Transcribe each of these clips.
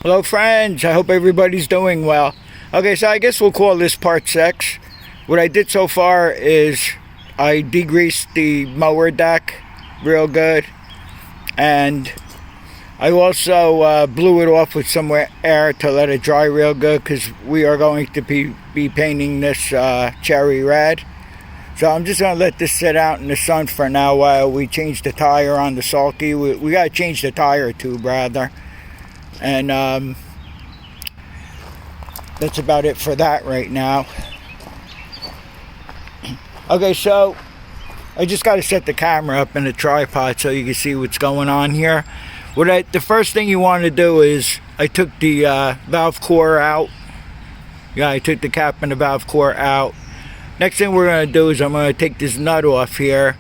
Hello friends, I hope everybody's doing well. Okay, so I guess we'll call this part 6. What I did so far is I degreased the mower deck real good, and I also blew it off with some air to let it dry real good, because we are going to be painting this cherry red. So I'm just going to let this sit out in the sun for now while we change the tire on the Sulky. We got to change the tire tube rather. And that's about it for that right now. Okay, so I just got to set the camera up in the tripod so you can see what's going on here. The first thing you want to do is I took the valve core out. Yeah, I took the cap and the valve core out. Next thing we're going to do is I'm going to take this nut off here,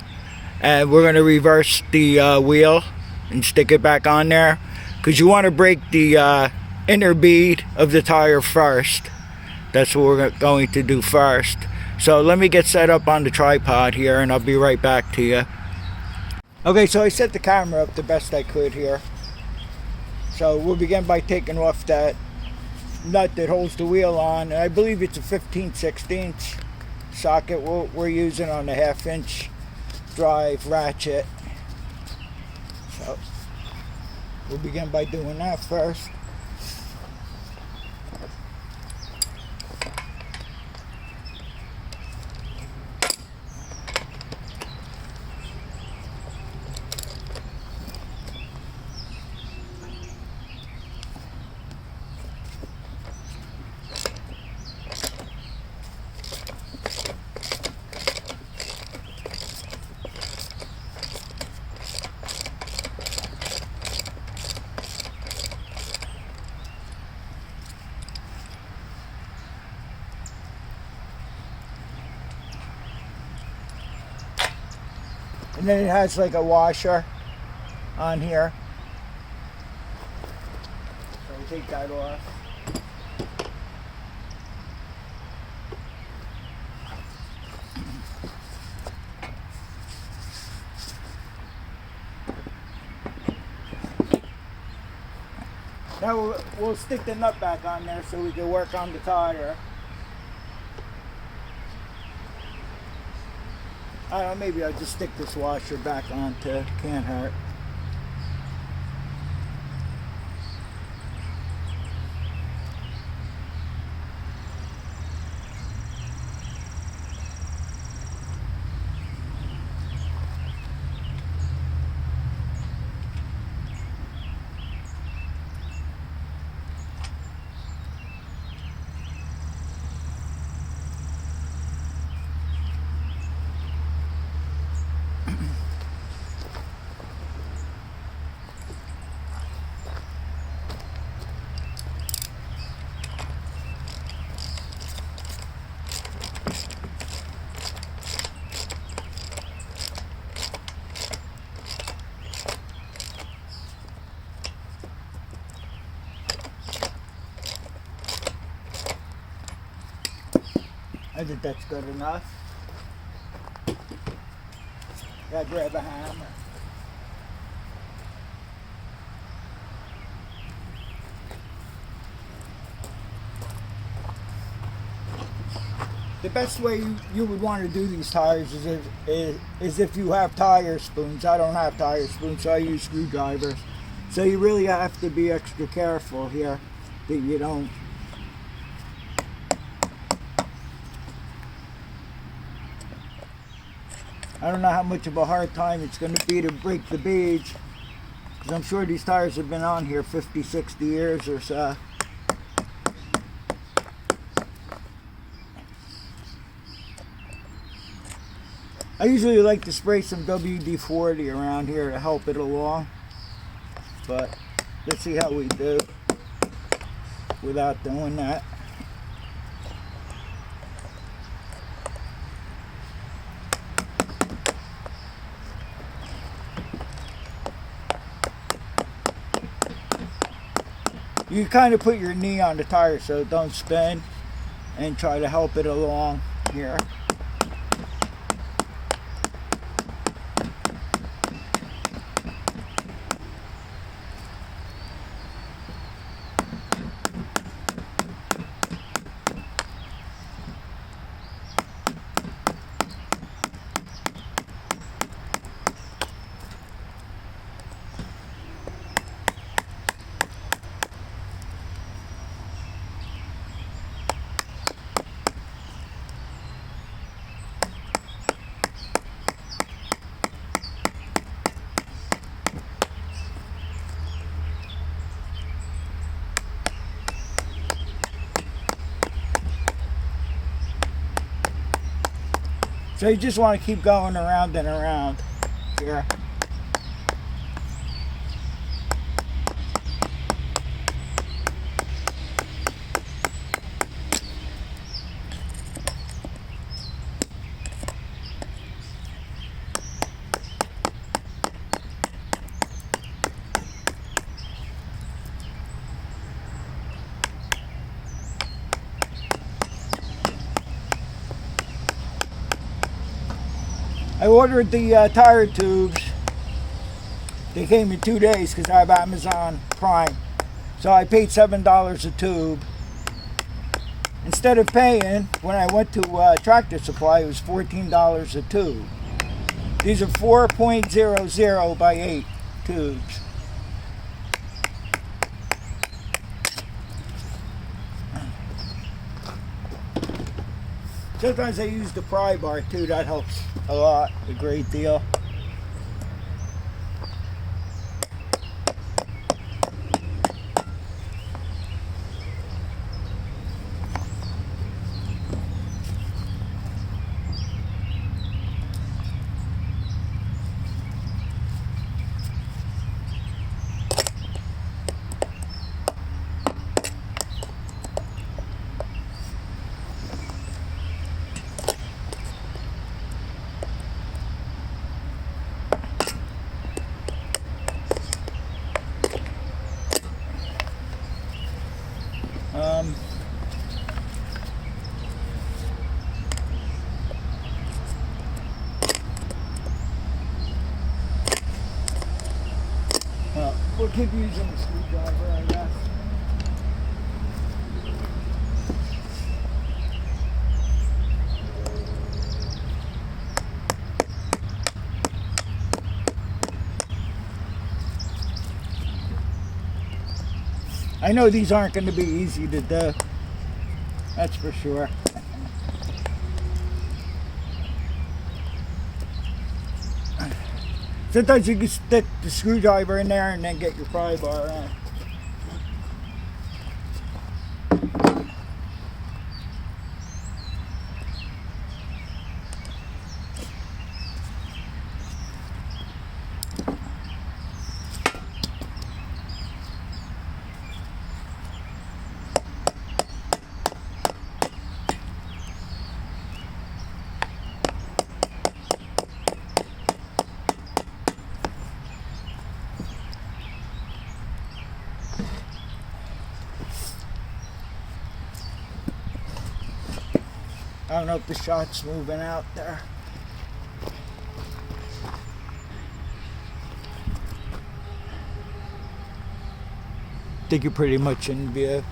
and we're going to reverse the wheel and stick it back on there, because you want to break the inner bead of the tire first. That's what we're going to do first. So let me get set up on the tripod here, and I'll be right back to you. Okay, so I set the camera up the best I could here. So we'll begin by taking off that nut that holds the wheel on. And I believe it's a 15/16 socket we're using on the 1/2-inch drive ratchet. So we'll begin by doing that first. And then it has like a washer on here. So we take that off. Now we'll stick the nut back on there so we can work on the tire. I don't know, maybe I'll just stick this washer back on too. Can't hurt. I think that's good enough. Gotta grab a hammer. The best way you would want to do these tires is if you have tire spoons. I don't have tire spoons, so I use screwdrivers. So you really have to be extra careful here that you don't. I don't know how much of a hard time it's going to be to break the beads, because I'm sure these tires have been on here 50, 60 years or so. I usually like to spray some WD-40 around here to help it along, but let's see how we do without doing that. You kind of put your knee on the tire so it don't spin, and try to help it along here. So you just want to keep going around and around here. I ordered the tire tubes. They came in 2 days because I have Amazon Prime. So I paid $7 a tube. Instead of paying, when I went to Tractor Supply, it was $14 a tube. These are 4.00 by 8 tubes. Sometimes I use the pry bar too, that helps a lot, a great deal. Well, we'll keep using the screwdriver, I guess. I know these aren't going to be easy to do. That's for sure. Sometimes you can stick the screwdriver in there and then get your pry bar on. I don't know if the shot's moving out there. I think you're pretty much in view.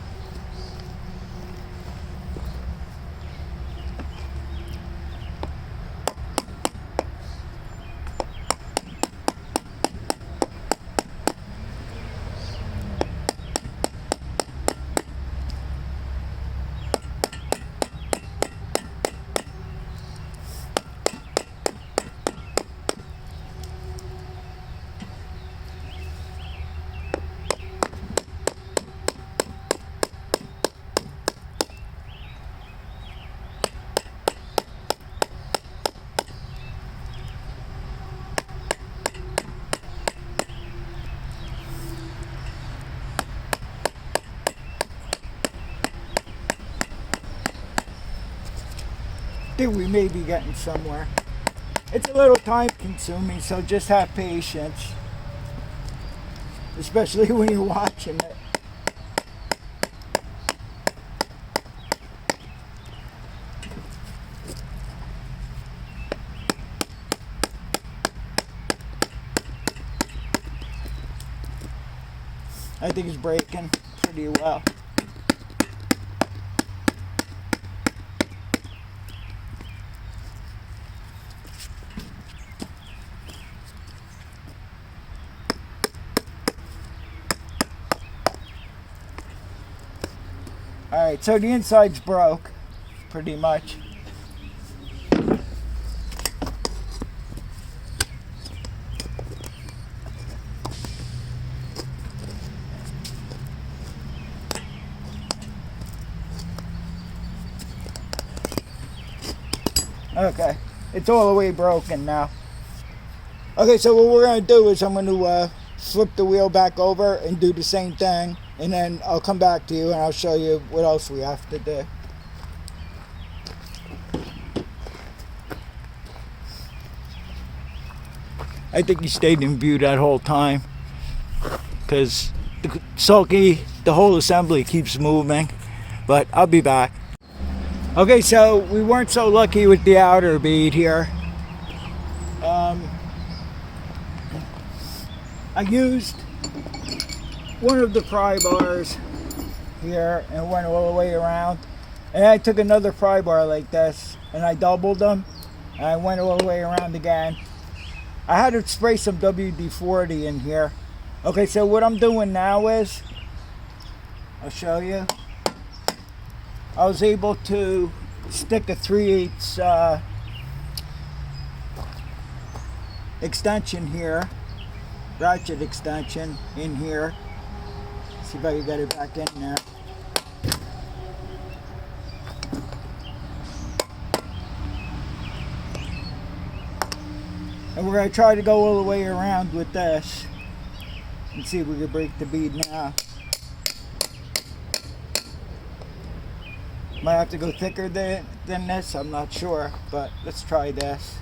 I think we may be getting somewhere. It's a little time consuming, so just have patience. Especially when you're watching it. I think it's breaking pretty well. Alright, so the inside's broke, pretty much. Okay, It's all the way broken now. Okay, so what we're going to do is I'm going to flip the wheel back over and do the same thing, and then I'll come back to you and I'll show you what else we have to do. I think he stayed in view that whole time because the Sulky, the whole assembly keeps moving, but I'll be back. Okay, so we weren't so lucky with the outer bead here. I used one of the pry bars here and went all the way around, and I took another pry bar like this and I doubled them and I went all the way around again. I had to spray some WD-40 in here. Okay, so what I'm doing now is, I'll show you. I was able to stick a 3/8 extension here, ratchet extension in here. See if I can get it back in there. And we're going to try to go all the way around with this and see if we can break the bead now. Might have to go thicker than this, I'm not sure, but let's try this.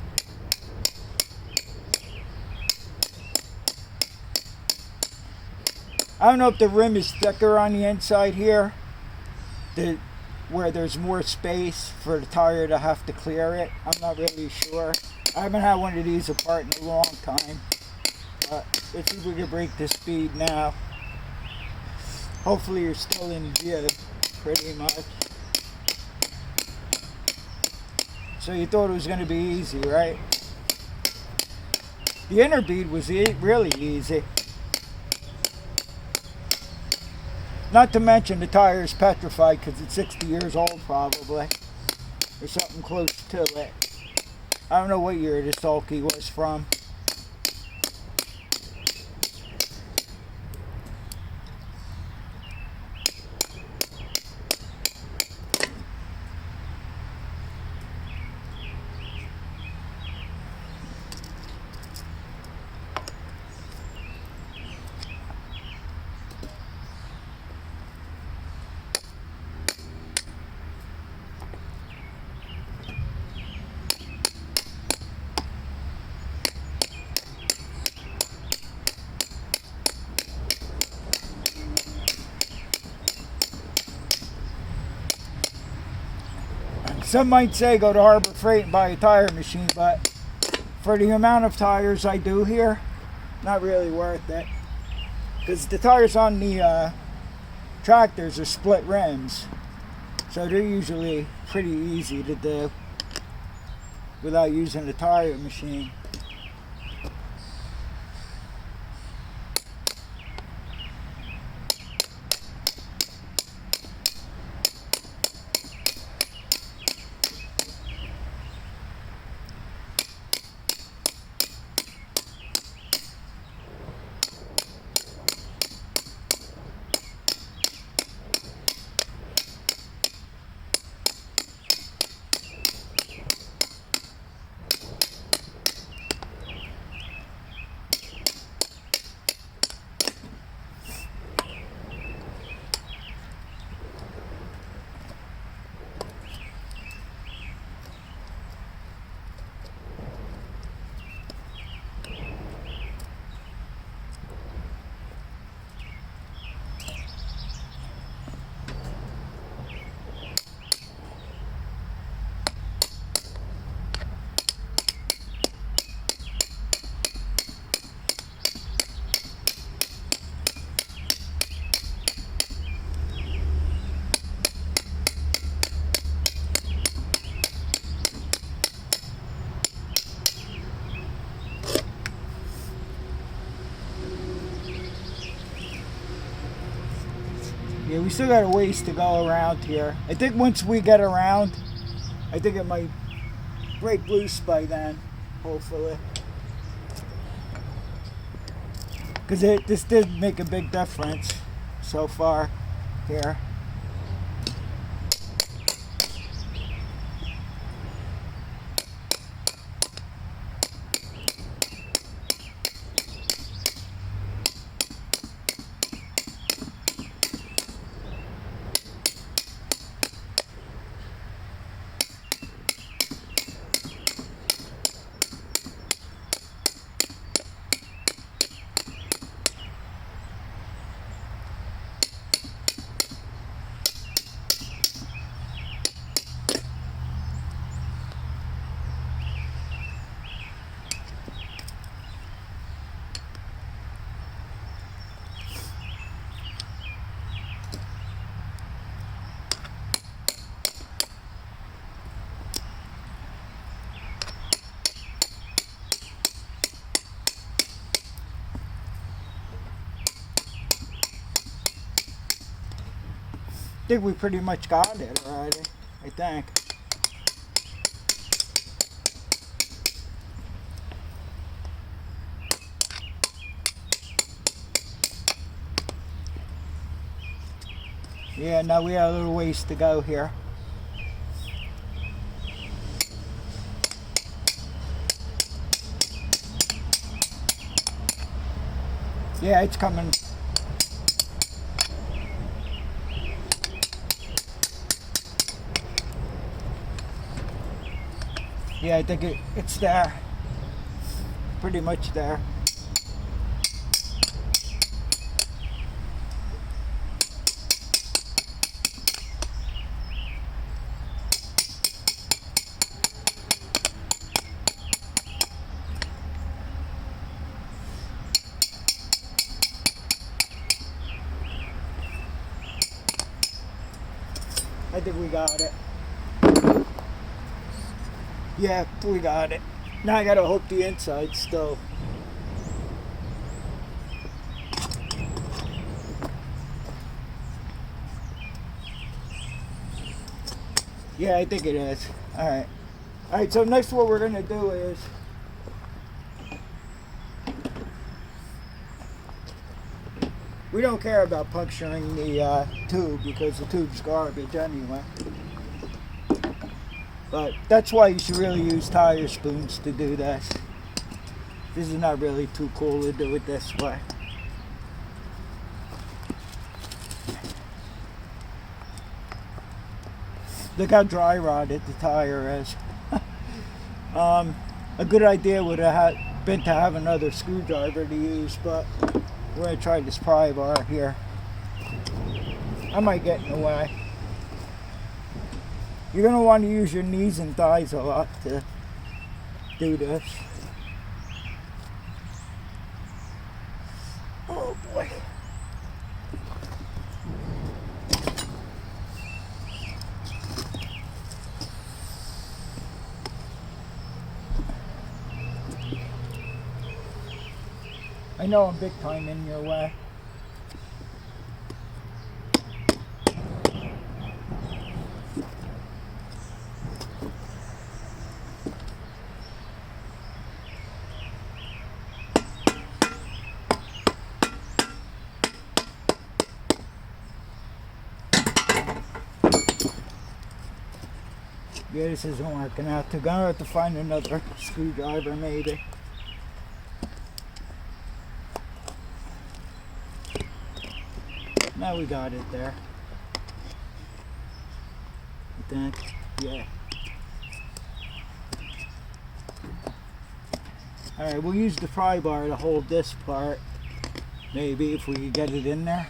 I don't know if the rim is thicker on the inside here, where there's more space for the tire to have to clear it. I'm not really sure. I haven't had one of these apart in a long time. Let's see if we can break this bead now. Hopefully you're still in view, pretty much. So you thought it was going to be easy, right? The inner bead was really easy. Not to mention the tire is petrified because it's 60 years old probably, or something close to it. I don't know what year the Sulky was from. Some might say go to Harbor Freight and buy a tire machine, but for the amount of tires I do here, not really worth it. Because the tires on the tractors are split rims, so they're usually pretty easy to do without using a tire machine. Yeah, we still got a ways to go around here. I think once we get around, I think it might break loose by then, hopefully. Because this did make a big difference so far here. think we pretty much got it already, I think. Yeah, now we have a little ways to go here. Yeah, it's coming. Yeah, I think it's there. Pretty much there. I think we got it. Yeah, we got it. Now I gotta hope the inside's still. Yeah, I think it is. Alright. Alright, so next what we're gonna do is we don't care about puncturing the tube because the tube's garbage anyway. But that's why you should really use tire spoons to do this. This is not really too cool to do it this way. Look how dry rotted the tire is. A good idea would have been to have another screwdriver to use, but we're going to try this pry bar here. I might get in the way. You're going to want to use your knees and thighs a lot to do this. Oh boy. I know I'm big time in your way. Yeah, this isn't working out. We're gonna have to find another screwdriver maybe. Now we got it there. I think, yeah. Alright, we'll use the pry bar to hold this part. Maybe if we can get it in there.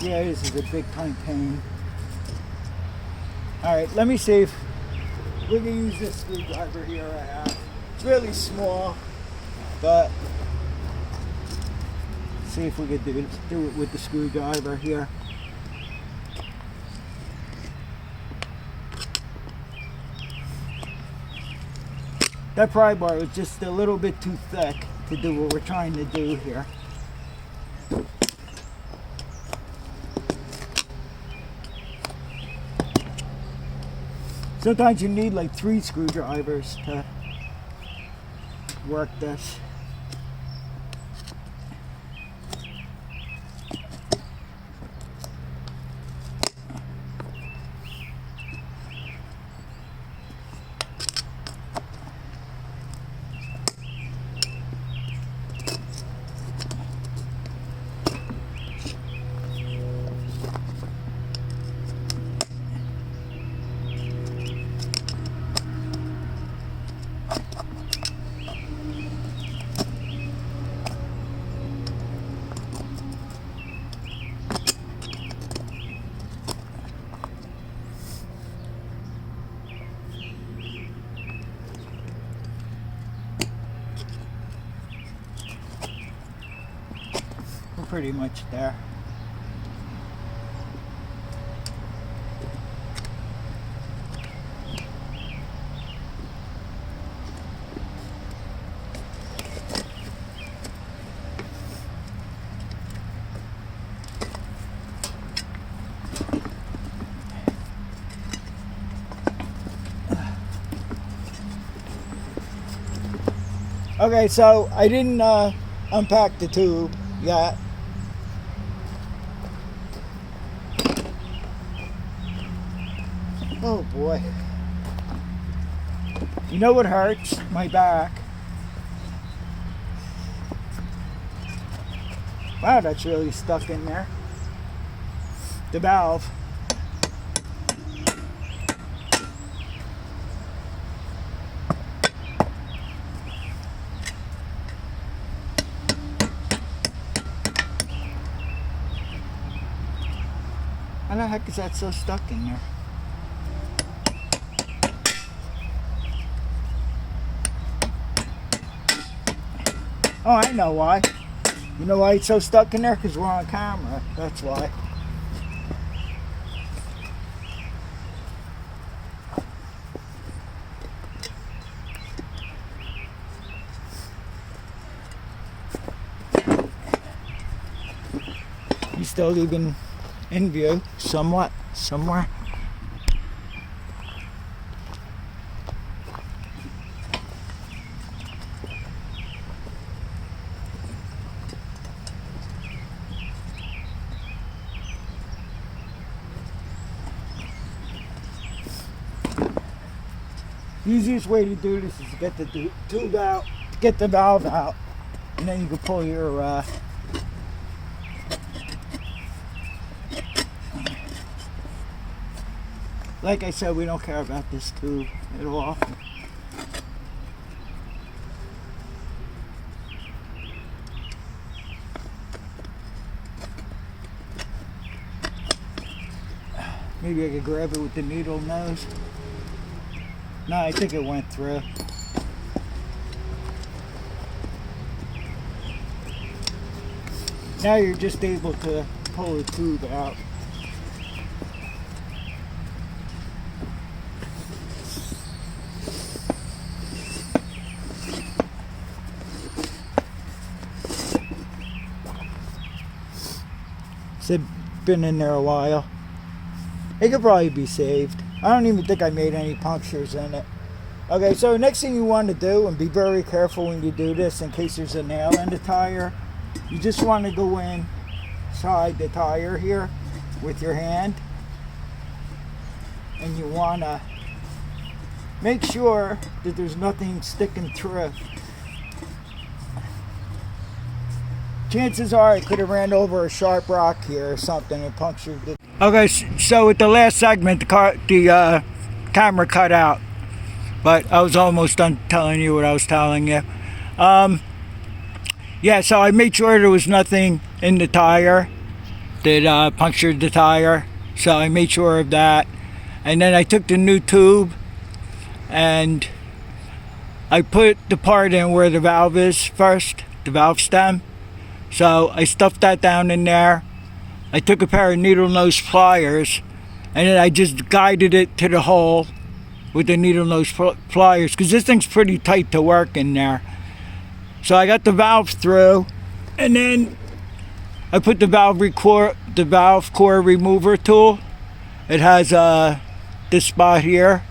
Yeah, this is a big time pain. Alright, let me see if we can use this screwdriver here I have. It's really small, but see if we could do it with the screwdriver here. That pry bar was just a little bit too thick to do what we're trying to do here. Sometimes you need like 3 screwdrivers to work this. pretty much there. Okay, so I didn't unpack the tube yet. Oh boy. You know what hurts? My back. Wow, that's really stuck in there. The valve. How the heck is that so stuck in there? Oh, I know why. You know why it's so stuck in there? Because we're on camera. That's why. He's still even in view, somewhat, somewhere. The easiest way to do this is to get the tube out, get the valve out, and then you can pull your like I said, we don't care about this tube at all. Maybe I could grab it with the needle nose. No, I think it went through. Now you're just able to pull the tube out. It's been in there a while. It could probably be saved. I don't even think I made any punctures in it. Okay, so next thing you want to do, and be very careful when you do this in case there's a nail in the tire, you just want to go inside the tire here with your hand, and you want to make sure that there's nothing sticking through. Chances are I could have ran over a sharp rock here or something and punctured it. Okay, so with the last segment, the camera cut out, but I was almost done telling you what I was telling you. Yeah, so I made sure there was nothing in the tire that punctured the tire, so I made sure of that. And then I took the new tube and I put the part in where the valve is first, the valve stem. So I stuffed that down in there. I took a pair of needle nose pliers and then I just guided it to the hole with the needle nose pliers because this thing's pretty tight to work in there. So I got the valve through, and then I put the valve core remover tool. It has this spot here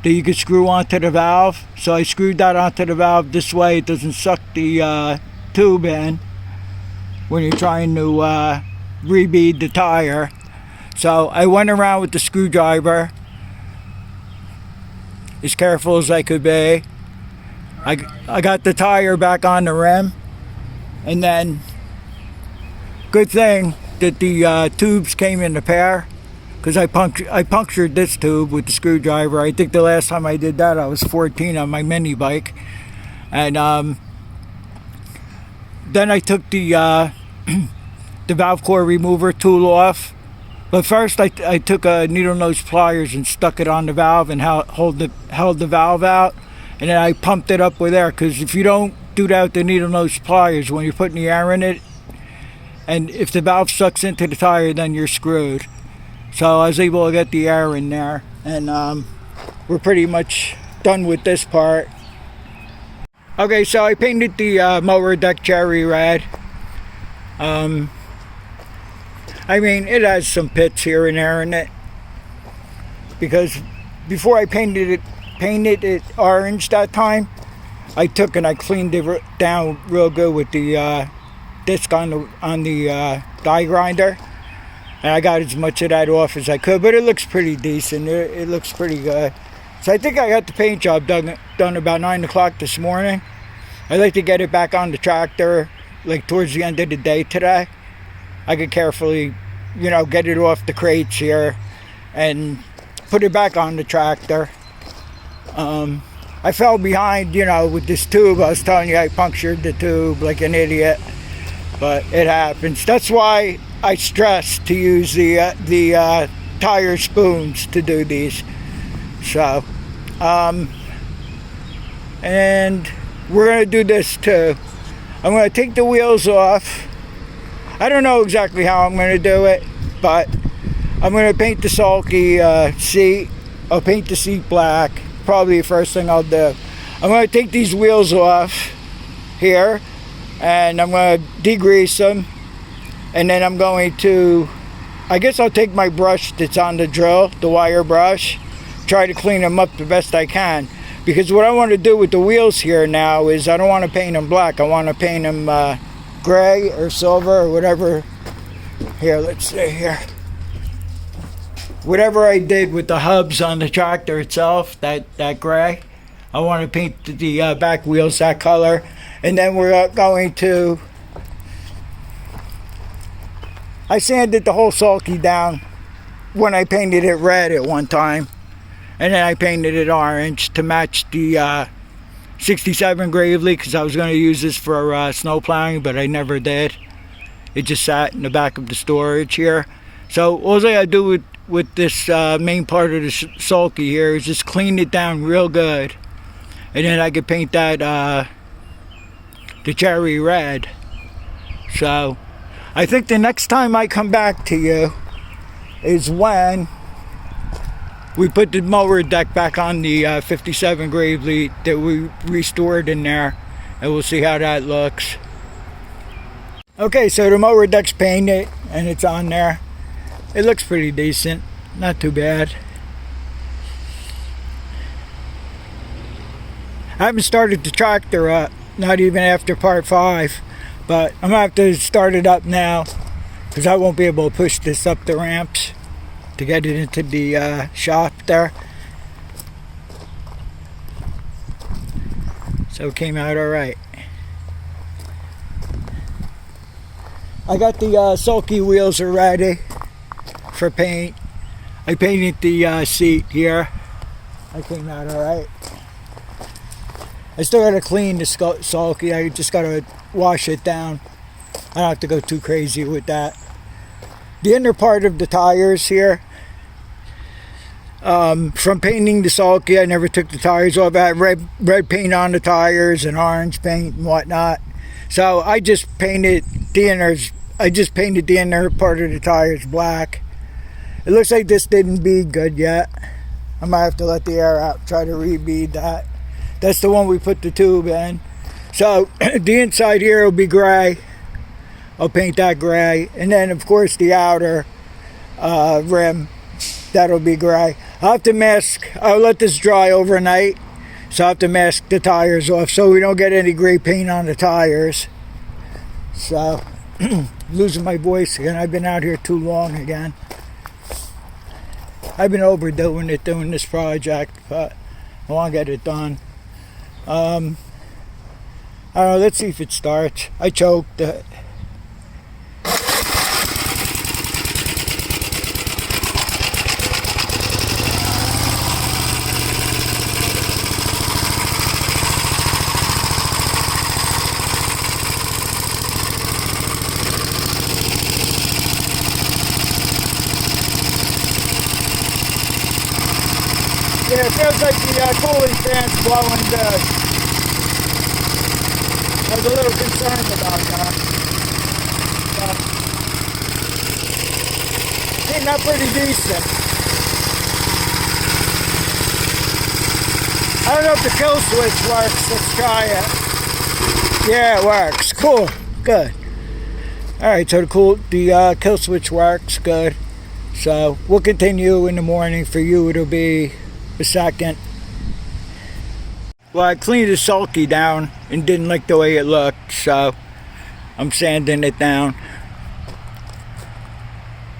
that you can screw onto the valve. So I screwed that onto the valve this way it doesn't suck the tube in when you're trying to rebead the tire. So I went around with the screwdriver as careful as I could be. I got the tire back on the rim, and then good thing that the tubes came in a pair because I punctured this tube with the screwdriver. I think the last time I did that I was 14 on my mini bike, and then I took the valve core remover tool off. But first I took a needle nose pliers and stuck it on the valve and held the valve out, and then I pumped it up with air, because if you don't do that with the needle nose pliers, when you're putting the air in it, and if the valve sucks into the tire, then you're screwed. So I was able to get the air in there, and we're pretty much done with this part. Okay, so I painted the mower deck cherry red. I mean, it has some pits here and there in it, because before I painted it orange that time, I took and I cleaned it down real good with the disc on the die grinder, and I got as much of that off as I could. But it looks pretty decent. It looks pretty good. So I think I got the paint job done about 9 o'clock this morning. I'd like to get it back on the tractor like towards the end of the day today. I could carefully, get it off the crates here and put it back on the tractor. I fell behind, with this tube. I was telling you, I punctured the tube like an idiot, but it happens. That's why I stress to use the tire spoons to do these. So, and we're going to do this too. I'm going to take the wheels off. I don't know exactly how I'm going to do it, but I'm going to paint the Sulky seat. I'll paint the seat black. Probably the first thing I'll do. I'm going to take these wheels off here, and I'm going to degrease them, and then I'm going to, I guess I'll take my brush that's on the drill, the wire brush, try to clean them up the best I can. Because what I want to do with the wheels here now is I don't want to paint them black. I want to paint them gray or silver or whatever. Here, let's see here. Whatever I did with the hubs on the tractor itself, that gray, I want to paint the back wheels that color. And then we're going to, I sanded the whole Sulky down when I painted it red at one time. And then I painted it orange to match the 67 Gravely, because I was going to use this for snow plowing, but I never did. It just sat in the back of the storage here. So all I gotta do with this main part of the Sulky here is just clean it down real good, and then I could paint that the cherry red. So I think the next time I come back to you is when we put the mower deck back on the 57 Gravely that we restored in there, and we'll see how that looks. Okay, so the mower deck's painted and it's on there. It looks pretty decent, not too bad. I haven't started the tractor up, not even after part 5, but I'm gonna have to start it up now because I won't be able to push this up the ramps to get it into the shop there. So it came out alright. I got the Sulky wheels are ready for paint. I painted the seat here. That came out alright. I still gotta clean the Sulky. I just gotta wash it down. I don't have to go too crazy with that. The inner part of the tires here, from painting the Sulky, I never took the tires off. I had red paint on the tires and orange paint and whatnot. So I just painted the inners. I just painted the inner part of the tires black. It looks like this didn't bead good yet. I might have to let the air out, try to re-bead that. That's the one we put the tube in. So the inside here will be gray. I'll paint that gray. And then of course the outer rim, that'll be gray. I'll have to mask, I'll let this dry overnight. So I'll have to mask the tires off so we don't get any gray paint on the tires. So, losing my voice again. I've been out here too long again. I've been overdoing it, doing this project, but I want to get it done. I don't know, let's see if it starts. I choked it. Yeah, it feels like the cooling fan's blowing good. I was a little concerned about that. cleaned up pretty decent. I don't know if the kill switch works. Let's try it. Yeah, it works. Cool. Good. Alright, so the kill switch works. Good. So we'll continue in the morning. For you, it'll be a second. Well, I cleaned the Sulky down and didn't like the way it looked, so I'm sanding it down.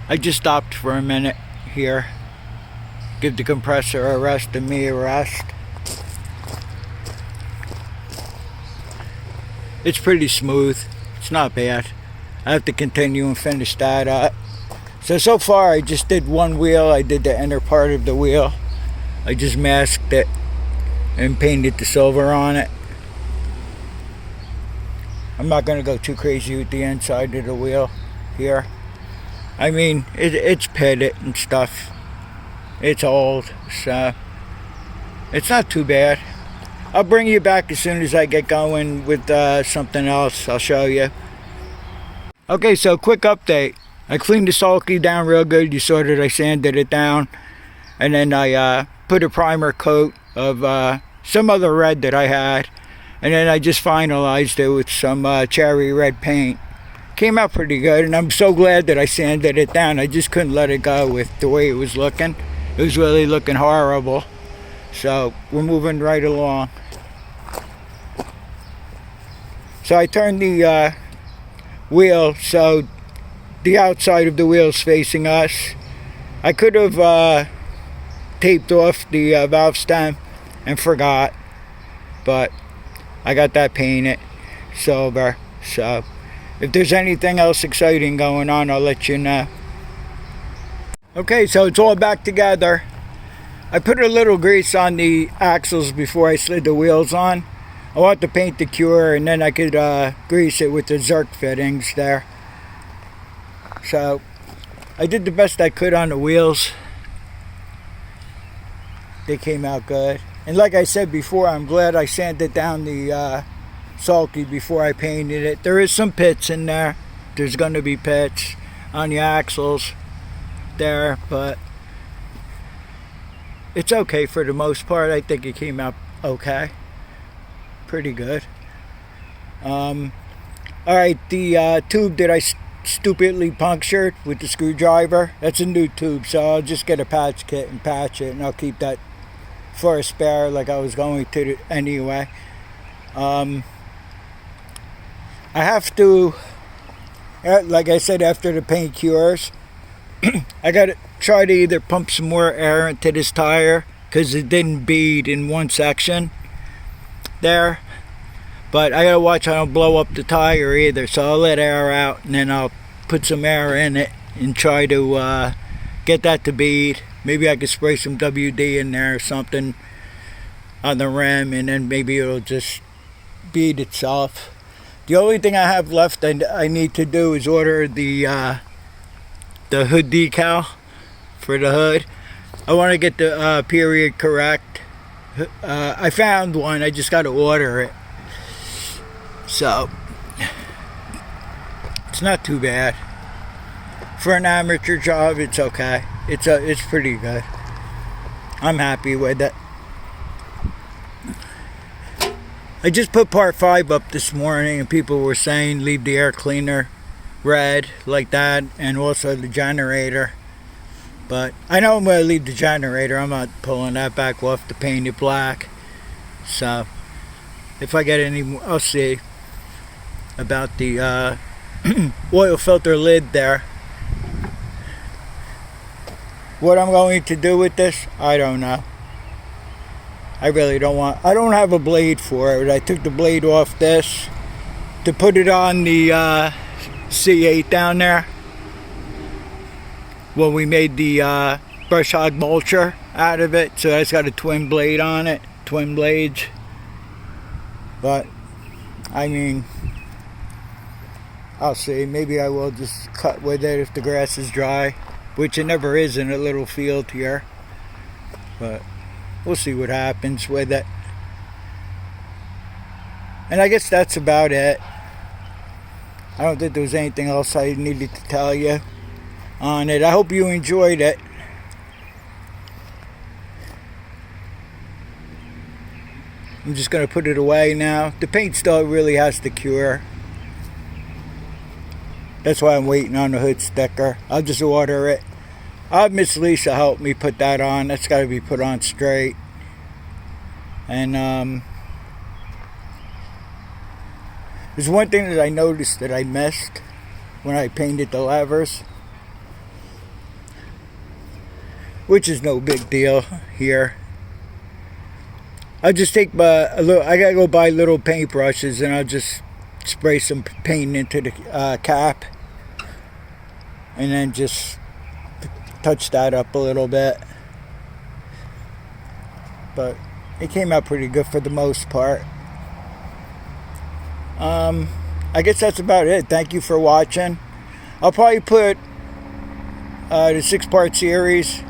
I just stopped for a minute here. Give the compressor a rest and me a rest. It's pretty smooth. It's not bad. I have to continue and finish that up. So far I just did one wheel. I did the inner part of the wheel. I just masked it and painted the silver on it. I'm not going to go too crazy with the inside of the wheel here. I mean, it's pitted and stuff. It's old, so it's not too bad. I'll bring you back as soon as I get going with something else. I'll show you. Okay, so quick update. I cleaned the Sulky down real good. You saw that I sanded it down. And then I put a primer coat of some other red that I had, and then I just finalized it with some cherry red paint. Came out pretty good, and I'm so glad that I sanded it down. I just couldn't let it go with the way it was looking. It was really looking horrible. So we're moving right along. So I turned the wheel so the outside of the wheel is facing us. I could have taped off the valve stem and forgot, but I got that painted silver. So if there's anything else exciting going on, I'll let you know. Okay, so it's all back together. I put a little grease on the axles before I slid the wheels on. I want to paint the cure, and then I could grease it with the Zerk fittings there. So I did the best I could on the wheels. They came out good. And like I said before, I'm glad I sanded down the Sulky before I painted it. There is some pits in there. There's going to be pits on the axles there, but it's okay for the most part. I think it came out okay. Pretty good. Alright, the tube that I stupidly punctured with the screwdriver, that's a new tube, so I'll just get a patch kit and patch it, and I'll keep that for a spare like I was going to anyway. I have to, like I said, after the paint cures, I gotta try to either pump some more air into this tire because it didn't bead in one section there, but I gotta watch I don't blow up the tire either, so I'll let air out and then I'll put some air in it and try to get that to bead. Maybe I could spray some WD in there or something on the rim, and then maybe it'll just bead itself. The only thing I have left I need to do is order the hood decal for the hood. I want to get the period correct. I found one, I just got to order it. So it's not too bad. For an amateur job, it's okay. It's pretty good. I'm happy with it. I just put part 5 up this morning, and people were saying leave the air cleaner red like that, and also the generator. But I know I'm going to leave the generator. I'm not pulling that back. We'll have to paint it black. So if I get any, I'll see about the oil filter lid there. What I'm going to do with this, I don't know. I really don't I don't have a blade for it. I took the blade off this to put it on the C8 down there when we made the brush hog mulcher out of it. So it's got a twin blade on it, twin blades. But I mean, I'll see. Maybe I will just cut with it if the grass is dry, which it never is in a little field here. But we'll see what happens with it. And I guess that's about it. I don't think there was anything else I needed to tell you. on it. I hope you enjoyed it. I'm just going to put it away now. The paint still really has to cure. That's why I'm waiting on the hood sticker. I'll just order it. I'll have Miss Lisa help me put that on. That's got to be put on straight. And there's one thing that I noticed that I missed when I painted the levers, which is no big deal here. I'll just take I gotta go buy little paintbrushes and I'll just spray some paint into the cap and then just touch that up a little bit. But it came out pretty good for the most part. I guess that's about it. Thank you for watching. I'll probably put the 6-part series.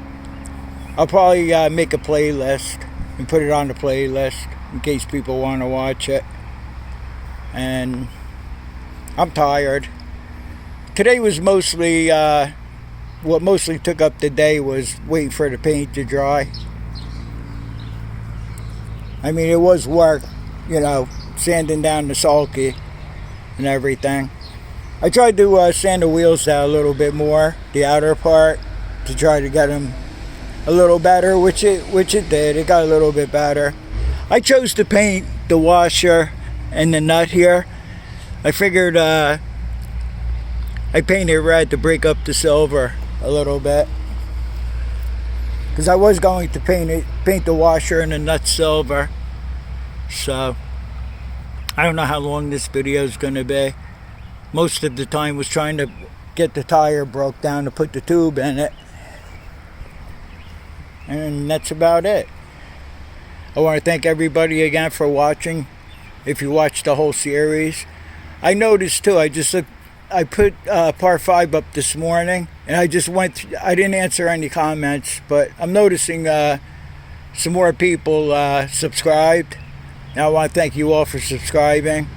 I'll probably make a playlist and put it on the playlist in case people want to watch it. And I'm tired. Today was mostly what mostly took up the day was waiting for the paint to dry. I mean, it was work, you know, sanding down the sulky and everything. I tried to sand the wheels out a little bit more, the outer part, to try to get them a little better, which it did. It got a little bit better. I chose to paint the washer and the nut here. I figured I painted red to break up the silver a little bit, because I was going to paint the washer and the nut silver. So I don't know how long this video is going to be. Most of the time was trying to get the tire broke down to put the tube in it. And that's about it. I want to thank everybody again for watching. If you watched the whole series, I noticed too, I put part 5 up this morning, and I just I didn't answer any comments, but I'm noticing some more people subscribed. And I want to thank you all for subscribing.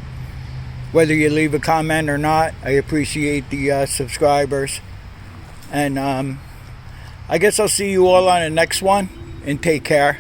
Whether you leave a comment or not, I appreciate the subscribers. And I guess I'll see you all on the next one, and take care.